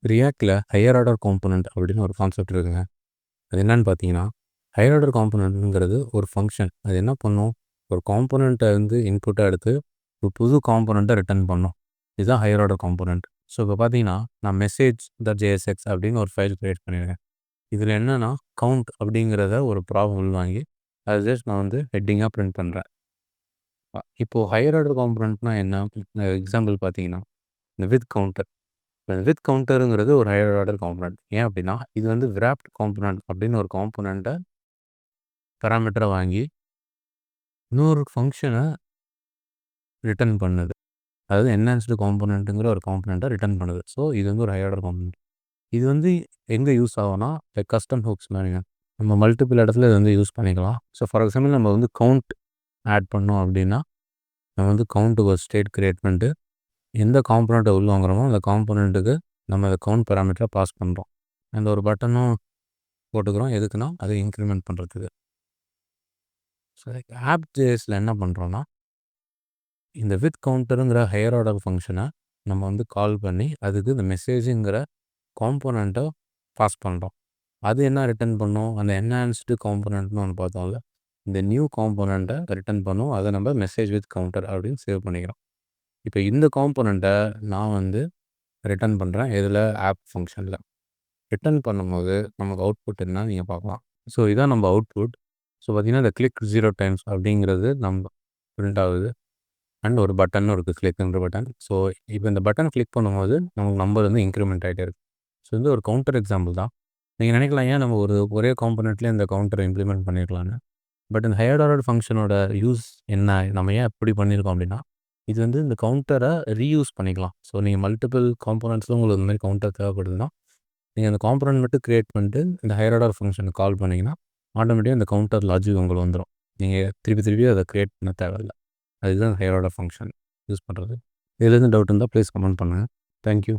ரியாக்ட்ல higher order component அப்படின்னு ஒரு concept இருக்குங்க. அது என்னன்னு பார்த்தீங்கன்னா, ஹையர் ஆர்டர் காம்போனன்ட்ங்கிறது ஒரு ஃபங்க்ஷன். அது என்ன பண்ணும்? ஒரு காம்போனன்ட்ட வந்து இன்புட்டா எடுத்து ஒரு புது காம்போனன்ட்ட ரிட்டர்ன் பண்ணும். இதுதான் ஹையர் ஆர்டர் காம்போனன்ட். ஸோ இப்போ பார்த்தீங்கன்னா, நான் மெசேஜ்.jsx அப்படின்னு ஒரு ஃபைல் கிரியேட் பண்ணியிருக்கேன். இதில என்னன்னா, கவுண்ட் அப்படிங்கிறத ஒரு ப்ராப்ளம் உள்வாங்கி, அதை ஜஸ்ட் நான் வந்து ஹெட்டிங்கா பிரிண்ட் பண்றேன். இப்போ ஹையர் ஆர்டர் காம்போனன்ட்னா என்ன? எக்ஸாம்பிள் பார்த்தீங்கன்னா, இந்த வித் கவுண்டர். இப்ப வித் கவுண்டருங்கிறது ஒரு ஹையர் ஆர்டர் காம்போனன்ட். ஏன் அப்படின்னா, இது வந்து விராப்ட் காம்போனன்ட் அப்படின்னு ஒரு காம்போனன்ட்ட பாராமீட்டரா வாங்கி, இன்னொரு ஃபங்ஷன ரிட்டர்ன் பண்ணுது. அதாவது என்ஹான்ஸ்டு காம்போனன்ட்ங்கிற ஒரு காம்போனன்ட்ட ரிட்டர்ன் பண்ணுது. ஸோ இது வந்து ஒரு ஹையர் ஆர்டர் காம்போனன்ட். இது வந்து எங்க யூஸ் ஆகும்னா, லைக் கஸ்டம் ஹூக்ஸ் மாரிங்க. நம்ம மல்டிபிள் இடத்துல இத வந்து யூஸ் பண்ணிக்கலாம். ஸோ ஃபார் எக்ஸாம்பிள் நம்ம வந்து கவுண்ட் ஆட் பண்ணோம் அப்படின்னா, நம்ம வந்து கவுண்ட்டுக்கு ஒரு ஸ்டேட் கிரியேட் பண்ணிட்டு, எந்த காம்போனன்ட்ட உள்வாங்குறோமோ, அந்த காம்போனன்ட்டுக்கு நம்ம அத கவுண்ட் பாராமீட்டரா பாஸ் பண்றோம். அந்த ஒரு பட்டனும் போட்டுக்கிறோம். எதுக்குன்னா, அதை இன்கிரிமெண்ட் பண்றதுக்கு. ஸோ ஆப்.jsல என்ன பண்றோம்னா, இந்த வித் கவுண்டருங்கிற ஹையர் ஆர்டர் ஃபங்ஷன நம்ம வந்து கால் பண்ணி, அதுக்கு இந்த மெசேஜுங்கிற காம்போனன்ட்ட பாஸ் பண்றோம். அது என்ன ரிட்டர்ன் பண்ணும்? அந்த என்ஹான்ஸ்டு காம்போனன்ட்னு ஒண்ணு பார்த்தோம்ல. இந்த நியூ காம்போனன்ட்ட ரிட்டர்ன் பண்ணும். அத நம்ம மெசேஜ் வித் கவுண்டர் அப்படின்னு சேவ் பண்ணிக்கிறோம். இப்ப இந்த காம்போனன்ட்ட நான் வந்து ரிட்டர்ன் பண்றேன். எதுல? ஆப் ஃபங்ஷன்ல. ரிட்டர்ன் பண்ணும்போது நமக்கு அவுட்புட் என்னன்னு நீங்க பார்க்கலாம். ஸோ இதான் நம்ம அவுட்புட். ஸோ பார்த்தீங்கன்னா, இந்த கிளிக் 0 டைம்ஸ் அப்படிங்கிறது நம்ம பிரிண்ட் ஆகுது. அண்ட் ஒரு பட்டனும் இருக்கு. கிளிக்ன்ற பட்டன். ஸோ இப்போ இந்த பட்டன் கிளிக் பண்ணும்போது நமக்கு நம்பர் வந்து இன்கிரிமெண்ட் ஆயிட்டே இருக்கு. ஸோ இது ஒரு கவுண்டர் எக்ஸாம்பிள் தான். நீங்க நினைக்கலாம், ஏன் நம்ம ஒரே காம்போனன்ட்லயே இந்த கவுண்டர இம்ப்ளிமெண்ட் பண்ணியிருக்கலாம்ன்னு. பட் இந்த ஹையர் ஆர்டர் ஃபங்ஷனோட யூஸ் என்ன? நம்ம ஏன் இப்படி பண்ணியிருக்கோம் அப்படின்னா, இது வந்து இந்த கவுண்டர ரீயூஸ் பண்ணிக்கலாம். ஸோ நீங்க மல்டிபிள் காம்போனன்ட்ஸ்ல உங்களுக்கு இந்த மாரி கவுண்டர் தேவைப்படுதுன்னா, நீங்க அந்த காம்போனன்ட் மட்டும் கிரியேட் பண்ணிட்டு, இந்த ஹையர் ஆர்டர் ஃபங்ஷன கால் பண்ணீங்கன்னா, ஆட்டோமேட்டிக்கா இந்த கவுண்டர் லாஜிக் உங்களுக்கு வந்துரும். நீங்க திருப்பி திருப்பி அத கிரியேட் பண்ண தேவையில்ல. அதுதான் ஹையர் ஆர்டர் ஃபங்ஷன் யூஸ் பண்றது. இதுல எதுவும் டவுட் இருந்தா ப்ளீஸ் கமெண்ட் பண்ணுங்க. Thank you.